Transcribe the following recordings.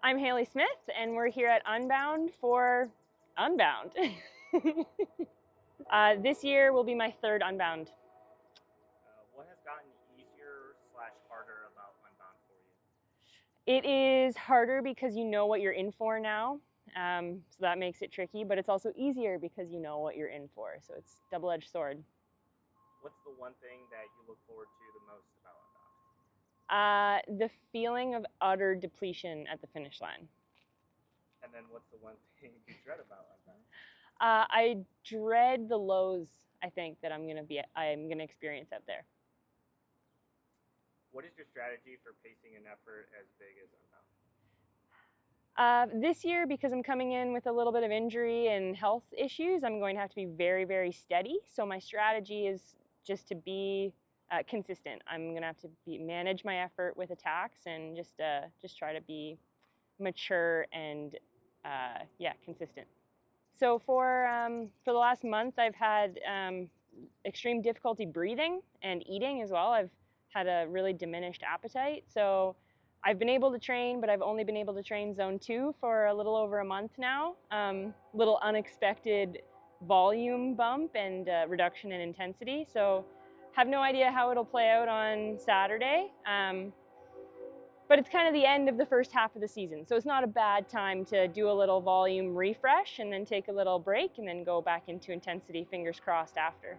I'm Haley Smith, and we're here at Unbound for Unbound. This year will be my third Unbound. What has gotten easier/harder about Unbound for you? It is harder because you know what you're in for now, so that makes it tricky, but it's also easier because you know what you're in for, so it's a double-edged sword. What's the one thing that you look forward to the most about Unbound? The feeling of utter depletion at the finish line. And then what's the one thing you dread about Unbound? I dread the lows, I think, that I'm gonna experience out there. What is your strategy for pacing an effort as big as Unbound? This year, because I'm coming in with a little bit of injury and health issues, I'm going to have to be very, very steady. So my strategy is just to be consistent. I'm going to have to manage my effort with attacks and just try to be mature and consistent. So for the last month, I've had extreme difficulty breathing and eating as well. I've had a really diminished appetite. So I've been able to train, but I've only been able to train zone 2 for a little over a month now. Little unexpected volume bump and reduction in intensity. So have no idea how it'll play out on Saturday. But it's kind of the end of the first half of the season. So it's not a bad time to do a little volume refresh and then take a little break and then go back into intensity, fingers crossed, after.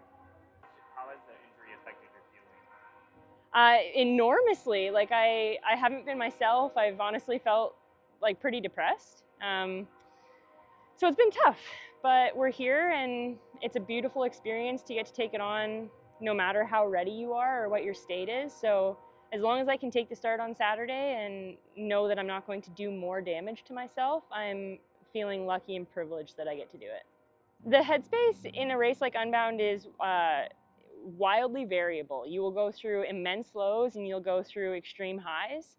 How has the injury affected your feeling? Enormously. Like I haven't been myself. I've honestly felt like pretty depressed. So it's been tough, but we're here and it's a beautiful experience to get to take it on no matter how ready you are or what your state is. So as long as I can take the start on Saturday and know that I'm not going to do more damage to myself, I'm feeling lucky and privileged that I get to do it. The headspace in a race like Unbound is wildly variable. You will go through immense lows and you'll go through extreme highs.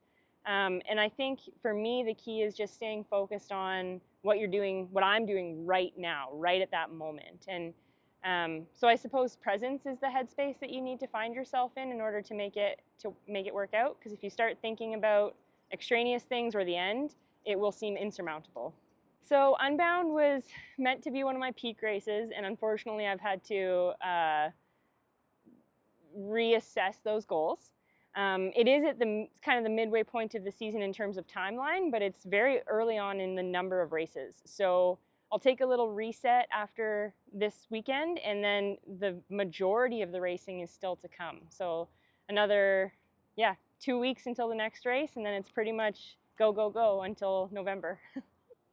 And I think for me, the key is just staying focused on what I'm doing right now, right at that moment. And so I suppose presence is the headspace that you need to find yourself in order to make it work out. Because if you start thinking about extraneous things or the end, it will seem insurmountable. So Unbound was meant to be one of my peak races, and unfortunately I've had to reassess those goals. It is at kind of the midway point of the season in terms of timeline, but it's very early on in the number of races. So I'll take a little reset after this weekend, and then the majority of the racing is still to come. So another, 2 weeks until the next race, and then it's pretty much go, go, go until November.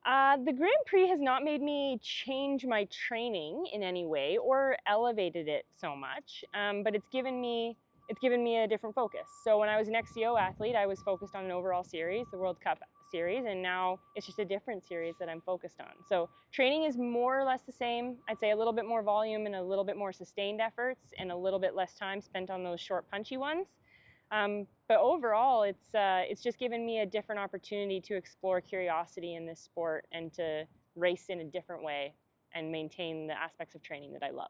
The Grand Prix has not made me change my training in any way or elevated it so much, but it's given me a different focus. So when I was an XCO athlete, I was focused on an overall series, the World Cup series, and now it's just a different series that I'm focused on. So training is more or less the same. I'd say a little bit more volume and a little bit more sustained efforts and a little bit less time spent on those short punchy ones. But overall, it's just given me a different opportunity to explore curiosity in this sport and to race in a different way and maintain the aspects of training that I love.